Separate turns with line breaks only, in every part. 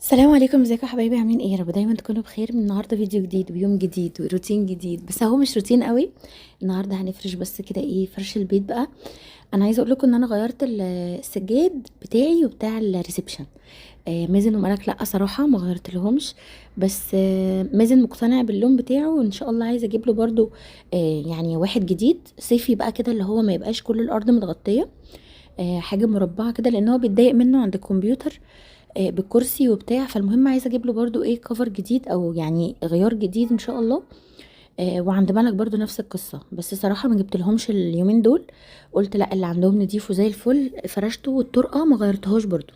السلام عليكم، ازيكم يا حبايبي؟ عاملين ايه؟ يا رب دايما تكونوا بخير. من النهارده فيديو جديد ويوم جديد وروتين جديد، بس هو مش روتين قوي. النهارده هنفرش بس كده ايه، فرش البيت بقى. انا عايزه اقول لكم ان انا غيرت السجاد بتاعي وبتاع الريسبشن. مازن وملك لا صراحه ما غيرت لهمش، بس مازن مقتنع باللون بتاعه، وان شاء الله عايزه اجيب له برده يعني واحد جديد صيفي بقى كده، اللي هو ما يبقاش كل الارض متغطيه. حاجه مربعه كده، لان هو بيتضايق منه عند الكمبيوتر بالكرسي وبتاع. فالمهم عايزه اجيب له برده ايه، كفر جديد او يعني غيار جديد ان شاء الله. وعند ملك برضو نفس القصه، بس صراحه ما جبت لهمش اليومين دول. قلت لا، اللي عندهم نضيف وزي الفل، فرشته والطرقه ما غيرتهاش برضو.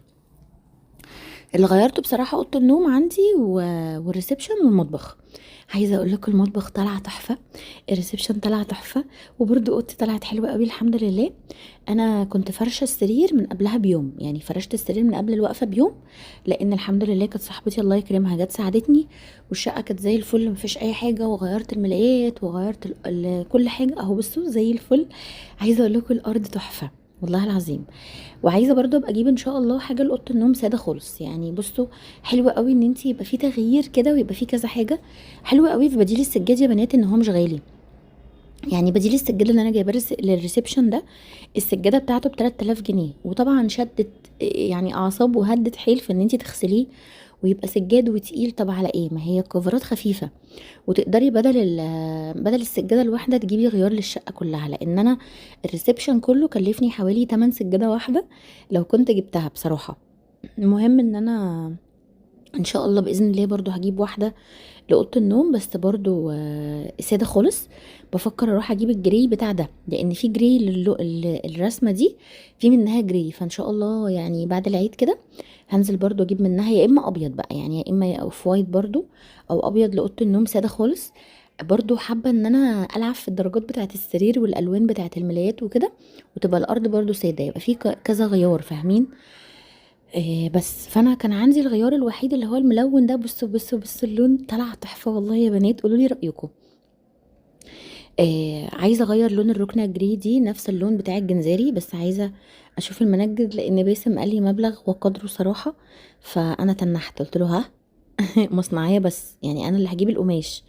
اللي غيرته بصراحه اوضه النوم عندي والريسبشن والمطبخ. عايزه اقول لكم المطبخ طالع تحفه، الريسبشن طلع تحفه، وبرده اوضتي طلعت حلوه قوي الحمد لله. انا كنت فرشه السرير من قبلها بيوم، يعني فرشت السرير من قبل الوقفه بيوم، لان الحمد لله كانت صاحبتي الله يكرمها جت ساعدتني، والشقه كانت زي الفل مفيش اي حاجه، وغيرت الملايات وغيرت كل حاجه اهو، بصوا زي الفل. عايزه اقول لكم الارض تحفه والله العظيم. وعايزه برضو ابقى اجيب ان شاء الله حاجه لاوضه النوم ساده خالص، يعني بصوا، حلوه قوي ان انت يبقى في تغيير كده ويبقى في كذا حاجه. حلوه قوي في بديل السجاد يا بنات ان هو مش غالي. يعني بديل السجاده اللي انا جايباه للريسبشن ده، السجاده بتاعته ب 3000 جنيه، وطبعا شدت يعني اعصاب وهدت حيل في ان انت تغسليه ويبقى سجاد وتقيل. طب على ايه؟ ما هي كفرات خفيفه، وتقدري بدل السجاده الواحده تجيبي غيار للشقه كلها، لان انا الريسبشن كله كلفني حوالي 8 سجاده واحده لو كنت جبتها بصراحه. المهم ان انا ان شاء الله باذن الله برضو هجيب واحده لاوضه النوم، بس برضو ساده خالص. بفكر اروح اجيب الجري بتاع ده، لان في جري الرسمه دي في منها جري، فان شاء الله يعني بعد العيد كده هنزل برضو اجيب منها، يا اما ابيض بقى يعني، يا اما اوف وايت برضو، او ابيض لاوضه النوم ساده خالص. برضو حابه ان انا العب في الدرجات بتاعه السرير والالوان بتاعه الملايات وكده، وتبقى الارض برضو ساده، يبقى في كذا غيار، فاهمين؟ بس فانا كان عندي الغيار الوحيد اللي هو الملون ده. بصوا اللون طلع تحفه والله يا بنات، قولوا لي رايكم. عايزه اغير لون الركنه الجري دي، نفس اللون بتاع الجنزاري، بس عايزه اشوف المنجد، لان باسم قال لي مبلغ وقدره صراحه. فانا تنحت قلت له ها مصنعيه، بس يعني انا اللي هجيب القماش.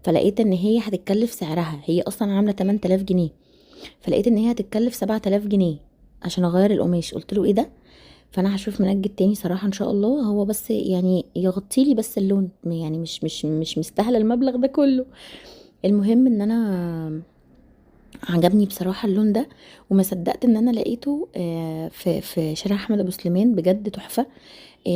فلقيت ان هي هتتكلف، سعرها هي اصلا عامله 8000 جنيه، فلقيت ان هي هتتكلف 7000 جنيه عشان اغير القماش. قلت له ايه ده؟ فانا هشوف منجد تاني صراحه ان شاء الله، هو بس يعني يغطي لي بس اللون، يعني مش مستاهله المبلغ ده كله. المهم ان انا عجبني بصراحه اللون ده، وما صدقت ان انا لقيته في شارع احمد ابو سليمان، بجد تحفه.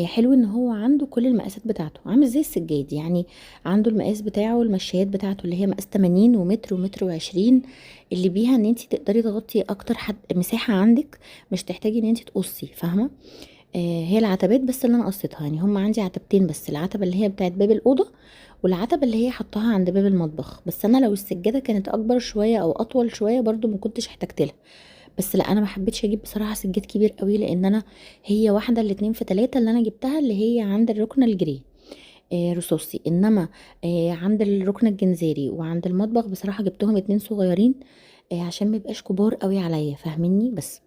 حلو ان هو عنده كل المقاسات بتاعته، عامل زي السجاد يعني. عنده المقاس بتاعه، المشيات بتاعته اللي هي مقاس 80 ومتر ومتر وعشرين، اللي بيها ان انت تقدري تغطي اكتر حد مساحه عندك، مش تحتاجي ان انت تقصي، فاهمه؟ هي العتبات بس اللي انا قصيتها، يعني هم عندي عتبتين بس، العتبه اللي هي بتاعت باب الاوضه، والعتبه اللي هي حطها عند باب المطبخ. بس انا لو السجاده كانت اكبر شويه او اطول شويه برضو ما كنتش احتجت لها. بس لا، انا ما حبيتش اجيب بصراحه سجاد كبير قوي، لان انا هي واحده الاتنين في تلاتة اللي انا جبتها اللي هي عند الركن الجري رصاصي، انما عند الركن الجنزيري وعند المطبخ بصراحه جبتهم اتنين صغيرين، عشان ما يبقاش كبار قوي عليا، فاهميني؟ بس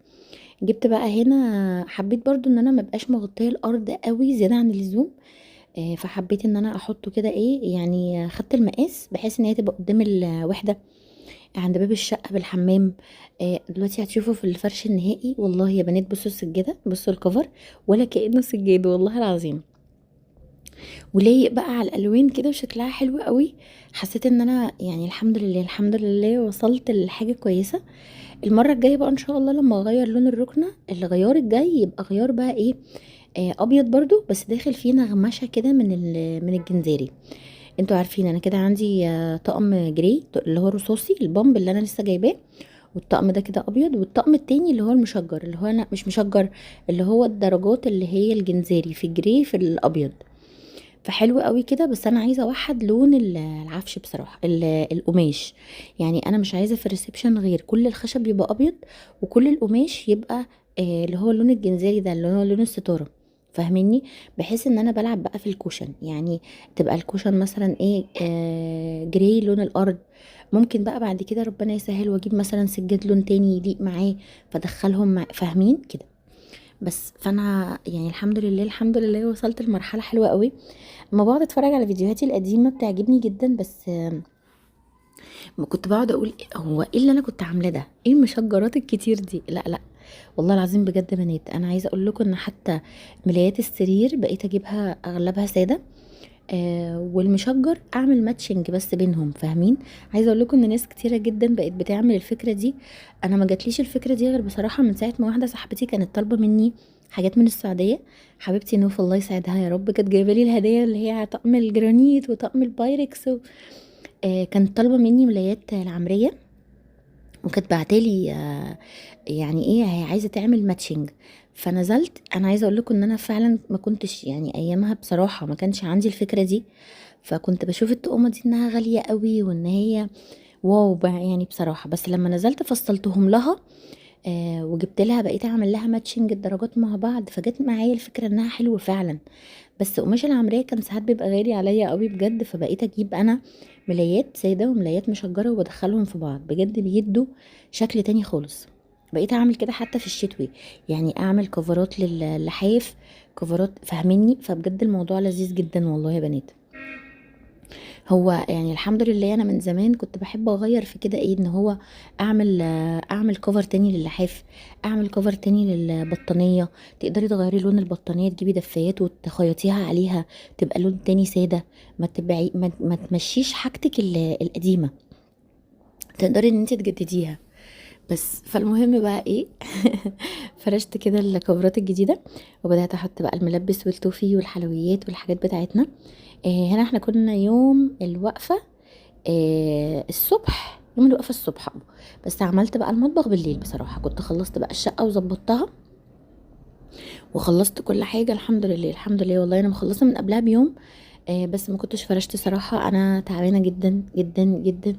جبت بقى هنا، حبيت برضو ان انا ما بقاش مغطيه الارض قوي زياده عن اللزوم. فحبيت ان انا احطه كده ايه، يعني خدت المقاس بحيث ان هي تبقى قدام الوحده عند باب الشقه بالحمام. دلوقتي هتشوفوا في الفرش النهائي والله يا بنات. بصوا السجاده، بصوا الكفر، ولا كانه سجاد والله العظيم، ولايق بقى على الالوان كده وشكلها حلو قوي. حسيت ان انا يعني الحمد لله الحمد لله وصلت لحاجه كويسه. المره الجايه بقى ان شاء الله لما اغير لون الركنه، الغيار الجاي يبقى غيار بقى ايه، ابيض برضو، بس داخل فيه نغمشه كده من الجنزيري. انتوا عارفين انا كده عندي طقم جري اللي هو رصاصي البامب اللي انا لسه جايباه، والطقم ده كده ابيض، والطقم التاني اللي هو المشجر، اللي هو انا مش مشجر، اللي هو الدرجات اللي هي الجنزيري في الجري في الابيض. فحلو قوي كده، بس انا عايزه اوحد لون العفش بصراحه، القماش. يعني انا مش عايزه في الريسبشن غير كل الخشب يبقى ابيض، وكل القماش يبقى اللي هو اللون الجنزيري ده اللي هو لون الستاره، فاهميني؟ بحيث ان انا بلعب بقى في الكوشن، يعني تبقى الكوشن مثلا ايه، جراي لون الارض. ممكن بقى بعد كده ربنا يسهل واجيب مثلا سجاد لون تاني يليق معاه، فادخلهم فاهمين كده؟ بس فانا يعني الحمد لله الحمد لله وصلت لمرحله حلوه قوي. اما بقعد اتفرج على فيديوهاتي القديمه بتعجبني جدا، بس ما كنت بقعد اقول هو ايه اللي انا كنت عاملاه ده، ايه المشجرات الكتير دي؟ لا لا، والله العظيم بجد بنات انا عايزه اقول لكم ان حتى ملايات السرير بقيت اجيبها اغلبها ساده، والمشجر اعمل ماتشنج بس بينهم، فاهمين؟ عايزه اقول لكم ان ناس كتيره جدا بقت بتعمل الفكره دي. انا ما جاتليش الفكره دي غير بصراحه من ساعه ما واحده صاحبتي كانت طالبه مني حاجات من السعوديه. حبيبتي نوف الله يسعدها يا رب، كانت جايبه لي الهديه اللي هي طقم الجرانيت وطقم البايركس كانت طالبه مني ملايات العمريه، وكانت بعتالي يعني ايه هي عايزه تعمل ماتشنج. فنزلت، انا عايزه اقول لكم ان انا فعلا ما كنتش يعني ايامها بصراحه ما كانش عندي الفكره دي، فكنت بشوف التقومه دي انها غاليه قوي وان هي واو بقى يعني بصراحه. بس لما نزلت فصلتهم لها وجبت لها بقيت اعمل لها ماتشنج الدرجات مع بعض، فجت معايا الفكره انها حلوه فعلا. بس قماش العمرية كان ساعات بيبقى غالي عليا قوي بجد، فبقيت اجيب انا ملايات سادة وملايات مشجرة وبدخلهم في بعض، بجد بيدوا شكل تاني خالص. بقيت اعمل كده حتى في الشتوي، يعني اعمل كفرات للحاف، كفرات فاهميني؟ فبجد الموضوع لذيذ جدا والله يا بنات. هو يعني الحمد لله انا من زمان كنت بحب اغير في كده، ايه ان هو اعمل كفر تاني للحاف، اعمل كفر تاني للبطانيه. تقدري تغيري لون البطانيه، تجيبي دفايات وتخيطيها عليها تبقى لون تاني ساده، ما تمشيش حاجتك القديمه، تقدري ان انت تجدديها. بس فالمهم بقى ايه فرشت كده الكفرات الجديده، وبدات احط بقى الملبس والتوفي والحلويات والحاجات بتاعتنا. هنا احنا كنا يوم الوقفه الصبح، يوم الوقفه الصبح بس عملت بقى المطبخ بالليل. بصراحه كنت خلصت بقى الشقه وظبطتها وخلصت كل حاجه الحمد لله الحمد لله. والله انا مخلصه من قبلها بيوم، بس ما كنتش فرشت صراحه، انا تعبانه جدا جدا جدا.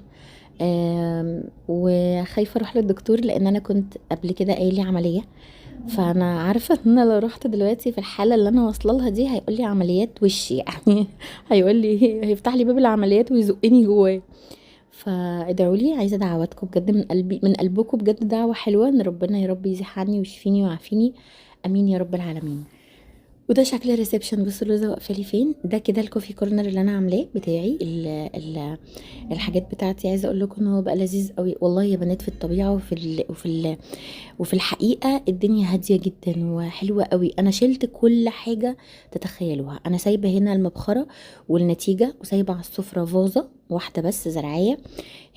وخايفه اروح للدكتور لان انا كنت قبل كده قايلي عمليه، فانا عارفه ان انا لو رحت دلوقتي في الحاله اللي انا واصله لها دي هيقول لي عمليات وشي يعني هيقول لي هيفتح لي باب العمليات ويزقني جواه. فادعوا لي، عايزه دعواتكم بجد من قلبي من قلبكم، بجد دعوه حلوه ان ربنا يا رب يزيح عني ويشفيني ويعافيني، امين يا رب العالمين. وده شكل الريسبشن، بصوا لوزة واقفه لي فين. ده كده الكوفي كورنر اللي انا عاملاه بتاعي، ال الحاجات بتاعتي. عايزه اقول لكم ان هو بقى لذيذ قوي والله يا بنات، في الطبيعه وفي الحقيقه الدنيا هاديه جدا وحلوه قوي. انا شلت كل حاجه تتخيلوها، انا سايبه هنا المبخره والنتيجه، وسايبه على السفره فازه واحده بس زرعيه.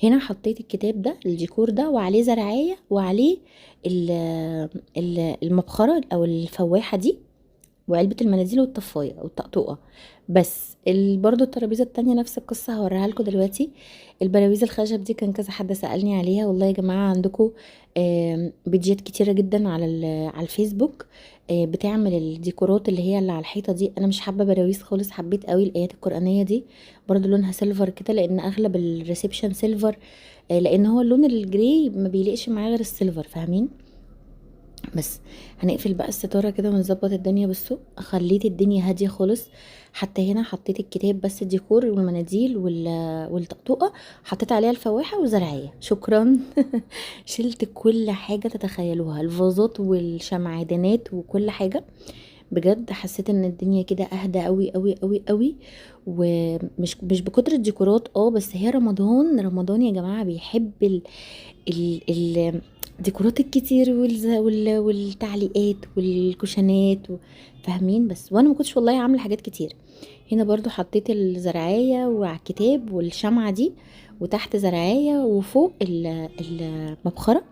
هنا حطيت الكتاب ده الديكور ده وعليه زرعيه وعليه المبخره او الفواحه دي وعلبة المناديل والطفاية والطقطقة. بس برضو الترابيزة التانية نفس القصة هوريها لكم دلوقتي. البلاويز الخشب دي كان كذا حد سألني عليها، والله يا جماعة عندكم بيدجات كتيرة جدا على على الفيسبوك بتعمل الديكورات اللي هي اللي على الحيطة دي. انا مش حابة براويز خالص، حبيت قوي الايات القرآنية دي برضو لونها سيلفر كده، لان اغلب الريسبشن سيلفر، لان هو اللون الجراي ما بيليقش معاه غير السيلفر، فاهمين؟ بس هنقفل بقى الستارة كده ونظبط الدنيا. بصوا خليت الدنيا هادية خالص، حتى هنا حطيت الكتاب بس الديكور والمناديل والطقطقة، حطيت عليها الفواحة وزرعية، شكرا شلت كل حاجة تتخيلوها، الفازات والشمعدانات وكل حاجة. بجد حسيت ان الدنيا كده اهدى قوي قوي قوي قوي، ومش بكتر الديكورات بس هي رمضان، رمضان يا جماعة بيحب الديكورات الكتير والتعليقات والكوشنات فاهمين؟ بس وانا ما كنتش والله عامله حاجات كتير. هنا برضو حطيت الزرعية وعلى الكتاب والشمعة دي، وتحت زرعية وفوق المبخرة.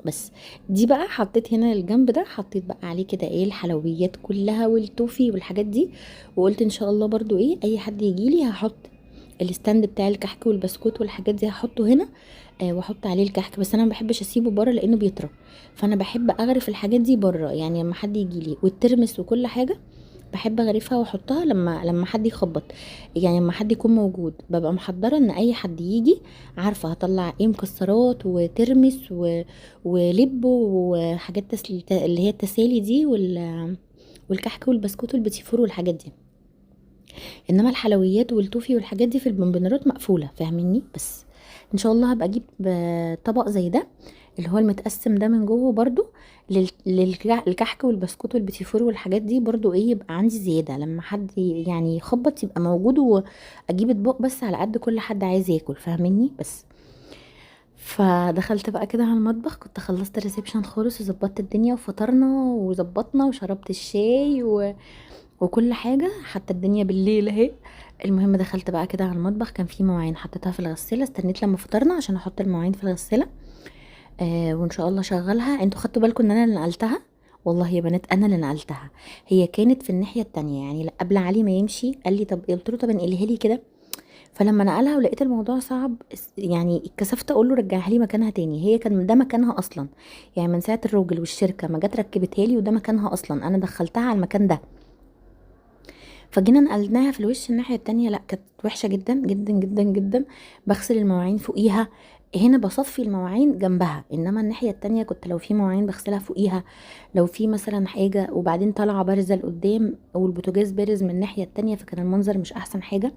بس دي بقى حطيت هنا الجنب ده، حطيت بقى عليه كده ايه الحلويات كلها والتوفي والحاجات دي. وقلت ان شاء الله برضو ايه اي حد يجيلي هحط الستاند بتاع الكحك والبسكوت والحاجات دي هحطه هنا، واحط عليه الكحك. بس انا ما بحبش اسيبه بره لانه بيطرى، فانا بحب اغرف الحاجات دي بره، يعني لما حد يجيلي والترمس وكل حاجه بحب اغرفها واحطها لما حد يخبط، يعني لما حد يكون موجود ببقى محضره ان اي حد يجي عارفه هطلع ايه مكسرات وترمس ولب وحاجات اللي هي التسالي دي والكحك والبسكوت والبيتي فور والحاجات دي. انما الحلويات والتوفي والحاجات دي في البنبنرات مقفوله، فاهميني؟ بس ان شاء الله هبقى اجيب طبق زي ده اللي هو المتقسم ده من جوه برضو للكحك والبسكوت والبيتيفور والحاجات دي برضو ايه، يبقى عندي زيادة لما حد يعني يخبط يبقى موجود، واجيب اطباق بس على قد كل حد عايز ياكل، فاهميني؟ بس فدخلت بقى كده على المطبخ، كنت خلصت الريسبشن خالص وظبطت الدنيا وفطرنا وظبطنا وشربت الشاي وكل حاجة، حتى الدنيا بالليل اهي. المهم دخلت بقى كده على المطبخ، كان في مواعين حطيتها في الغسالة، استنيت لما فطرنا عشان احط المواعين في الغسالة. وان شاء الله شغلها. انتوا خدتوا بالكم ان انا اللي نقلتها؟ والله يا بنات انا اللي نقلتها، هي كانت في الناحية التانية يعني قبل علي ما يمشي. قال لي طب، قلت له طب انقلها لي كده. فلما نقلها ولقيت الموضوع صعب يعني اتكسفت اقول له رجعها لي مكانها تاني، هي كان ده مكانها اصلا، يعني من ساعة الراجل والشركة ما جت ركبتها لي وده مكانها اصلا، انا دخلتها على المكان ده. فجينا نقلناها في الوش الناحية التانية، لا كانت وحشة جدا جدا جدا جدا. بغسل المواعين فوقيها، هنا بصفي المواعين جنبها، انما الناحية التانية كنت لو في مواعين بغسلها فوقيها، لو في مثلا حاجة وبعدين طالعة بارزة لقدام والبوتاجاز بارز من الناحية التانية، فكان المنظر مش احسن حاجة.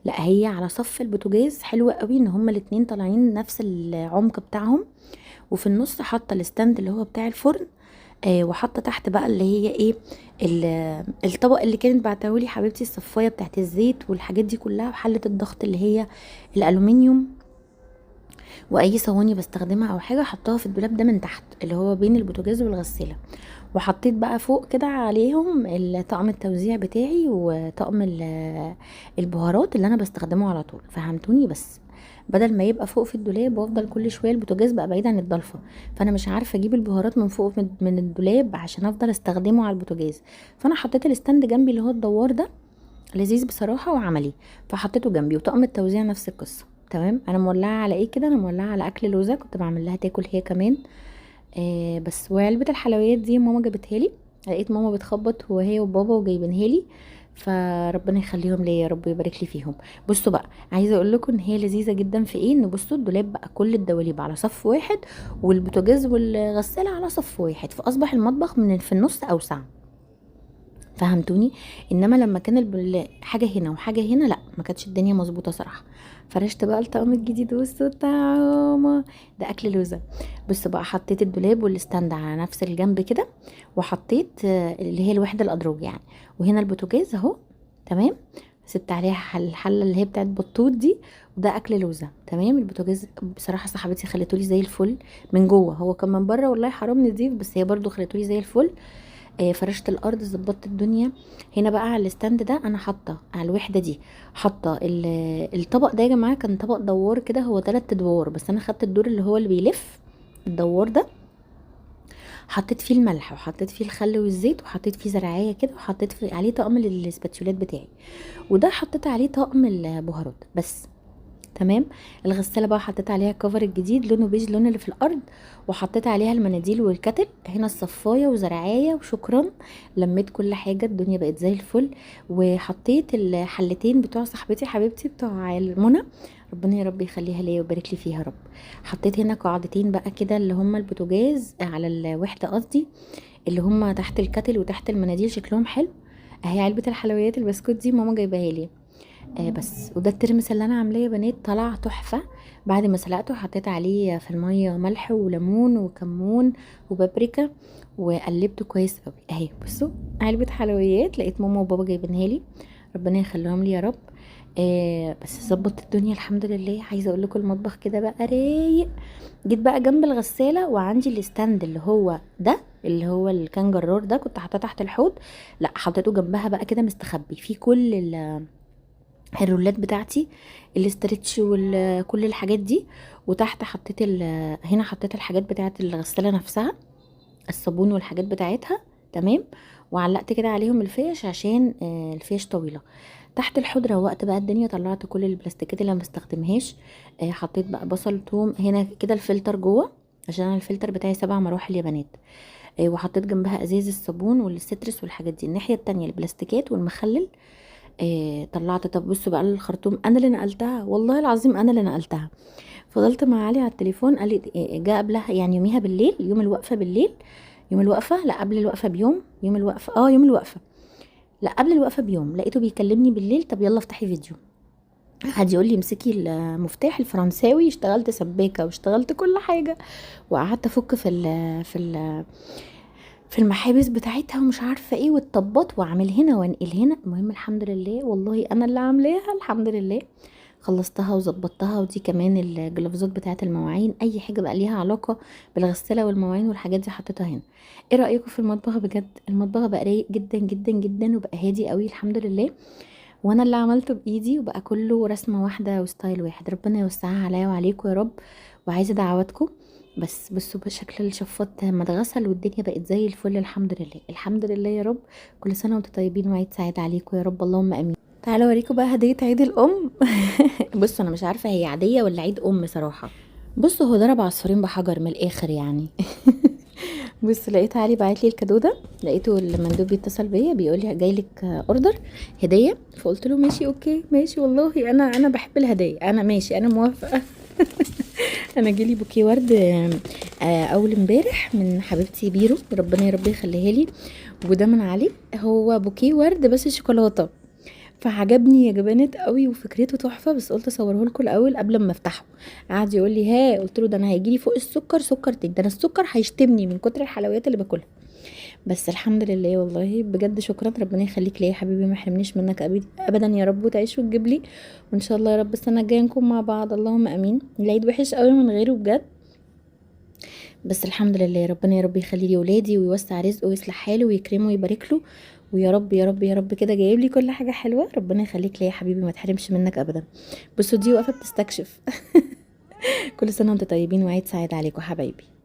لا هي على صف البوتاجاز حلوة قوي ان هما الاتنين طالعين نفس العمق بتاعهم، وفي النص حاطة الستاند اللي هو بتاع الفرن. وحاطه تحت بقى اللي هي ايه، الطبق اللي كانت بعتهولي حبيبتي، الصفايه بتاعت الزيت والحاجات دي كلها، وحله الضغط اللي هي الالومنيوم، واي صواني بستخدمها او حاجه حطها في الدولاب ده من تحت اللي هو بين البوتاجاز والغساله. وحطيت بقى فوق كده عليهم طقم التوزيع بتاعي وطقم البهارات اللي انا بستخدمه على طول، فهمتوني؟ بس بدل ما يبقى فوق في الدولاب وافضل كل شويه البوتاجاز بقى بعيد عن الضلفه، فانا مش عارفه اجيب البهارات من فوق من الدولاب عشان افضل استخدمه على البوتاجاز. فانا حطيت الستاند جنبي اللي هو الدوار ده، لذيذ بصراحه وعملي، فحطيته جنبي. وطقم التوزيع نفس القصه. تمام. انا مولعه على ايه كده؟ انا مولعه على اكل لوزه، كنت بعمل لها تاكل هي كمان. بس. وعلبة الحلويات دي ماما جابتها لي، لقيت ماما بتخبط وهي وبابا وجايبينها لي، فربنا يخليهم ليا يا رب ويبارك لي فيهم. بصوا بقى، عايزه اقول لكم ان هي لذيذه جدا في ايه، ان بصوا الدولاب بقى كل الدواليب على صف واحد، والبوتاجاز والغساله على صف واحد، فاصبح المطبخ من في النص اوسع، فهمتوني؟ انما لما كان حاجه هنا وحاجه هنا لا، ما كانتش الدنيا مظبوطه صراحه. فرشت بقى الطقم الجديد، بصوا طعمه ده اكل لوزه. بصوا بقى، حطيت الدولاب والستاند على نفس الجنب كده، وحطيت اللي هي الوحده الادراج يعني، وهنا البوتاجاز اهو. تمام. سبت عليها الحله اللي هي بتاعت بطوط دي، وده اكل لوزه. تمام. البوتاجاز بصراحه صاحبتي خليتولي زي الفل من جوه، هو كان من بره والله حرام نضيف، بس هي برضو خليتولي زي الفل. فرشت الارض، ظبطت الدنيا. هنا بقى على الستاند ده انا حاطه على الوحده دي، حاطه الطبق ده يا جماعه، كان طبق دوار كده، هو 3 ادوار، بس انا خدت الدور اللي هو اللي بيلف الدوار ده، حطيت فيه الملح وحطيت فيه الخل والزيت وحطيت فيه زرعيه كده، وحطيت فيه عليه طقم الاسباتيولات بتاعي، وده حطيت عليه طقم البهارات بس. تمام. الغساله بقى حطيت عليها كفر الجديد لونه بيج، لون اللي في الارض، وحطيت عليها المناديل والكتل، هنا الصفايه وزرعايه وشكرا. لميت كل حاجه، الدنيا بقت زي الفل. وحطيت الحلتين بتوع صاحبتي حبيبتي بتوع المنى، ربنا يا رب يخليها ليا ويبارك لي فيها يا رب. حطيت هنا قاعدتين بقى كده اللي هما البوتاجاز على الوحده قصدي، اللي هما تحت الكتل وتحت المناديل، شكلهم حلو. اهي علبه الحلويات البسكوت دي ماما جايباها لي. بس. وده الترمس اللي انا عاملاه يا بنات، طلع تحفه. بعد ما سلقته حطيت عليه في الميه ملح وليمون وكمون وبابريكا، وقلبته كويس قوي. اهي بصوا، علبه حلويات لقيت ماما وبابا جايبينها لي، ربنا يخليهم لي يا رب. بس ظبطت الدنيا الحمد لله. عايزه اقول لكم المطبخ كده بقى رايق. جيت بقى جنب الغساله وعندي الستاند اللي هو ده، اللي هو اللي كان جرار ده، كنت حاطاه تحت الحوض، لا حطيته جنبها بقى كده مستخبي فيه كل الرولات بتاعتي، الاسترتش وكل الحاجات دي. وتحت حطيت هنا حطيت الحاجات بتاعت الغسالة نفسها، الصابون والحاجات بتاعتها. تمام. وعلقت كده عليهم الفيش عشان الفيش طويلة. تحت الحوض روقت بقى الدنيا، طلعت كل البلاستيكات اللي ما بستخدمهاش. حطيت بقى بصل توم هنا كده، الفلتر جوه عشان انا الفلتر بتاعي 7 مراحل يا بنات. وحطيت جنبها ازاز الصابون والسترس والحاجات دي. الناحية التانية البلاستيكات والمخلل. طلعت. طب بصوا بقى الخرطوم انا اللي نقلتها، والله العظيم انا اللي نقلتها. فضلت مع علي على التليفون، قال لي جه قبلها يعني يوميها بالليل، يوم الوقفه بالليل، يوم الوقفه لا قبل الوقفه بيوم، يوم الوقفه يوم الوقفه لا قبل الوقفه بيوم، لقيته بيكلمني بالليل، طب يلا افتحي فيديو. قعد يقول لي امسكي المفتاح الفرنساوي، اشتغلت سباكه واشتغلت كل حاجه، وقعدت افك في المحابس بتاعتها ومش عارفه ايه والطبات، واعمل هنا وانقل هنا. المهم الحمد لله والله انا اللي عاملاها الحمد لله، خلصتها وظبطتها. ودي كمان الجلافزات بتاعه المواعين، اي حاجه بقى ليها علاقه بالغساله والمواعين والحاجات دي حطيتها هنا. ايه رايكم في المطبخ؟ بجد المطبخ بقى رايق جدا جدا جدا، وبقى هادي قوي الحمد لله، وانا اللي عملته بايدي، وبقى كله رسمه واحده وستايل واحد. ربنا يوسعها عليا وعليكم يا رب، وعايزه دعواتكم. بس بصوا بشكل الشفاط لما اتغسل والدنيا بقت زي الفل الحمد لله الحمد لله يا رب. كل سنه وانتم طيبين وعيد سعيد عليكم يا رب، اللهم امين. تعالوا اوريكم بقى هديه عيد الام. بصوا انا مش عارفه هي عاديه ولا عيد ام صراحه. بصوا هو ضرب عصفورين بحجر من الاخر يعني. بص لقيت علي بعت لي الكادو ده، لقيته المندوب بيتصل بيا بيقول لي جاي لك اوردر هديه، فقلت له ماشي اوكي ماشي والله انا بحب الهدايا، انا ماشي انا موافقه. انا جالي بوكيه ورد اول امبارح من حبيبتي بيرو، ربنا يا رب يخليها لي، وده من علي. هو بوكيه ورد بس شوكولاته، فعجبني يا جبانات قوي وفكرته تحفه، بس قلت اصوره لكم الاول قبل ما افتحه. قعد يقول لي ها، قلت له ده انا هيجيلي فوق السكر سكر تاني، ده انا السكر هيشتمني من كتر الحلويات اللي باكلها. بس الحمد لله والله بجد شكرا، ربنا يخليك ليا يا حبيبي، ما يحرمنيش منك ابدا يا رب، وتعيش وتجيب لي. وان شاء الله يا رب السنه الجايه نكون مع بعض، اللهم امين. العيد وحش قوي من غيره بجد، بس الحمد لله ربنا يا رب يخلي لي ولادي ويوسع رزقه ويصلح حاله ويكرمه ويبارك له، ويا رب يا رب يا رب كده جايب لي كل حاجه حلوه. ربنا يخليك ليا يا حبيبي، ما تحرمش منك ابدا. بصوا دي واقفه بتستكشف. كل سنه وانتم طيبين وعيد سعيد عليكم حبايبي.